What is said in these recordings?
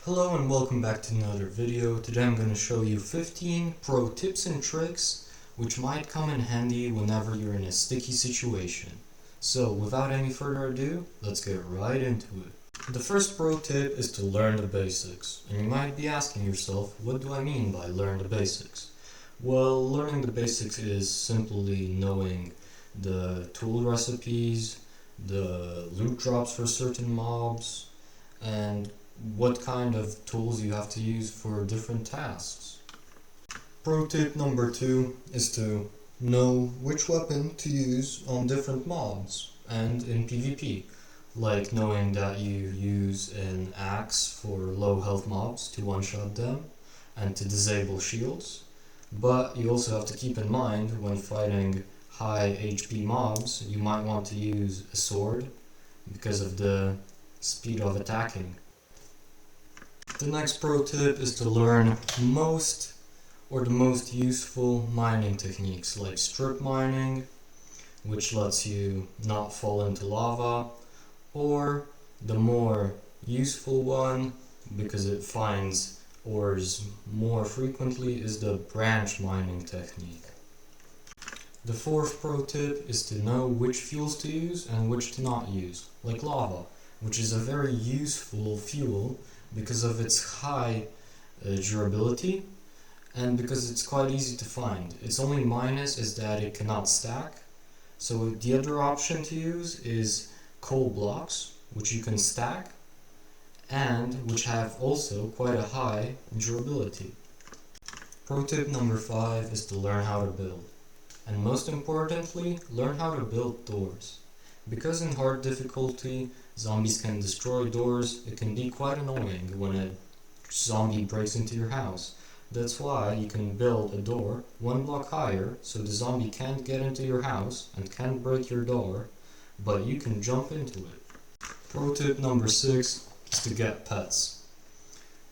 Hello and welcome back to another video. Today I'm going to show you 15 pro tips and tricks which might come in handy whenever you're in a sticky situation. So without any further ado, let's get right into it. The first pro tip is to learn the basics. And you might be asking yourself, what do I mean by learn the basics? Well, learning the basics is simply knowing the tool recipes, the loot drops for certain mobs, and what kind of tools you have to use for different tasks. Pro tip number 2 is to know which weapon to use on different mobs and in PvP, like knowing that you use an axe for low health mobs to one-shot them and to disable shields, but you also have to keep in mind when fighting high HP mobs you might want to use a sword because of the speed of attacking. The next pro tip is to learn the most useful mining techniques like strip mining, which lets you not fall into lava, or the more useful one, because it finds ores more frequently, is the branch mining technique. The fourth pro tip is to know which fuels to use and which to not use, like lava, which is a very useful fuel because of its high durability and because it's quite easy to find. Its only minus is that it cannot stack. So the other option to use is coal blocks, which you can stack and which have also quite a high durability. Pro tip number 5 is to learn how to build. And most importantly, learn how to build doors. Because in hard difficulty, zombies can destroy doors, it can be quite annoying when a zombie breaks into your house. That's why you can build a door one block higher so the zombie can't get into your house and can't break your door, but you can jump into it. Pro tip number 6 is to get pets.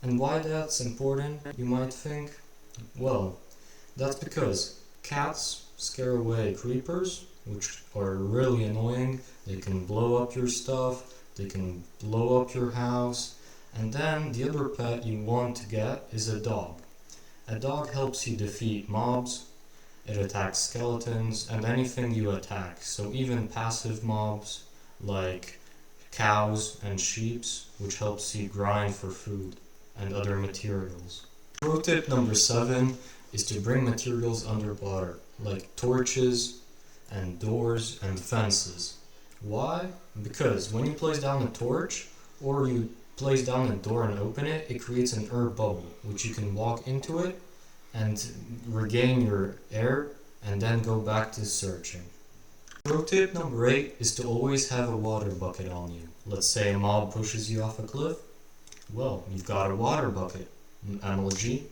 And why that's important, you might think? Well, that's because cats scare away creepers, which are really annoying. They can blow up your stuff, they can blow up your house, and then the other pet you want to get is a dog. A dog helps you defeat mobs, it attacks skeletons and anything you attack, so even passive mobs like cows and sheep, which helps you grind for food and other materials. Pro tip number 7 is to bring materials underwater, like torches and doors and fences. Why? Because when you place down a torch or you place down a door and open it, it creates an air bubble, which you can walk into it and regain your air and then go back to searching. Pro tip number 8 is to always have a water bucket on you. Let's say a mob pushes you off a cliff. Well, you've got a water bucket. MLG,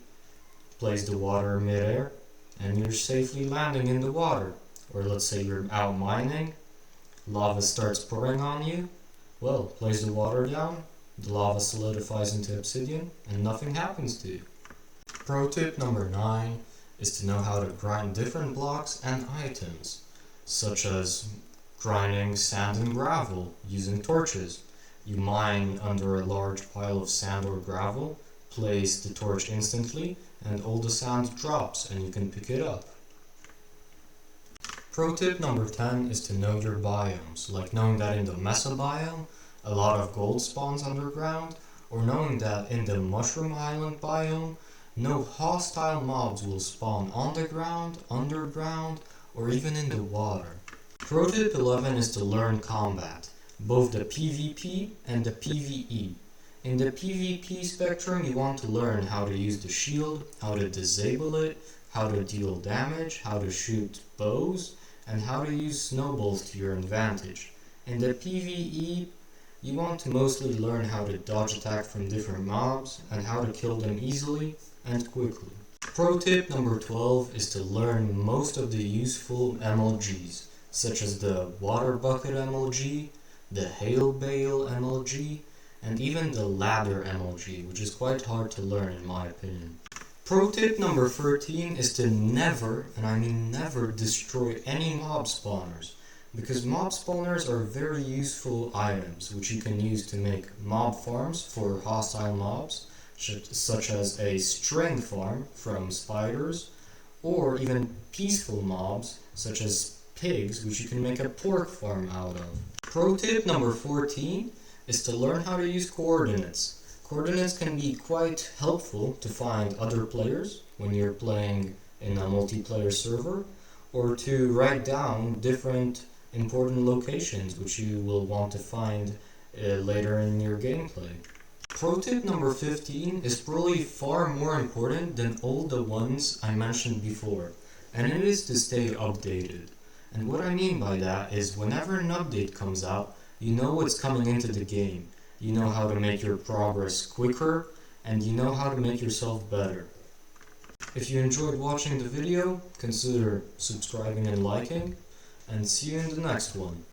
place the water mid-air and you're safely landing in the water. Or let's say you're out mining, lava starts pouring on you. Well, place the water down, the lava solidifies into obsidian, and nothing happens to you. Pro tip number 9 is to know how to grind different blocks and items, such as grinding sand and gravel using torches. You mine under a large pile of sand or gravel, place the torch instantly, and all the sand drops and you can pick it up. Pro tip number 10 is to know your biomes, like knowing that in the Mesa biome a lot of gold spawns underground, or knowing that in the Mushroom Island biome no hostile mobs will spawn on the ground, underground, or even in the water. Pro tip 11 is to learn combat, both the PvP and the PvE. In the PvP spectrum, you want to learn how to use the shield, how to disable it, how to deal damage, how to shoot bows, and how to use snowballs to your advantage. In the PvE, you want to mostly learn how to dodge attack from different mobs and how to kill them easily and quickly. Pro tip number 12 is to learn most of the useful MLGs, such as the Water Bucket MLG, the Hail Bale MLG, and even the Ladder MLG, which is quite hard to learn in my opinion. Pro tip number 13 is to never, and I mean never, destroy any mob spawners. because mob spawners are very useful items which you can use to make mob farms for hostile mobs, such as a strength farm from spiders, or even peaceful mobs such as pigs, which you can make a pork farm out of. Pro tip number 14 is to learn how to use coordinates. Coordinates can be quite helpful to find other players when you're playing in a multiplayer server, or to write down different important locations which you will want to find later in your gameplay. Pro tip number 15 is probably far more important than all the ones I mentioned before, and it is to stay updated. And what I mean by that is whenever an update comes out, you know what's coming into the game, you know how to make your progress quicker, and you know how to make yourself better. If you enjoyed watching the video, consider subscribing and liking, and see you in the next one.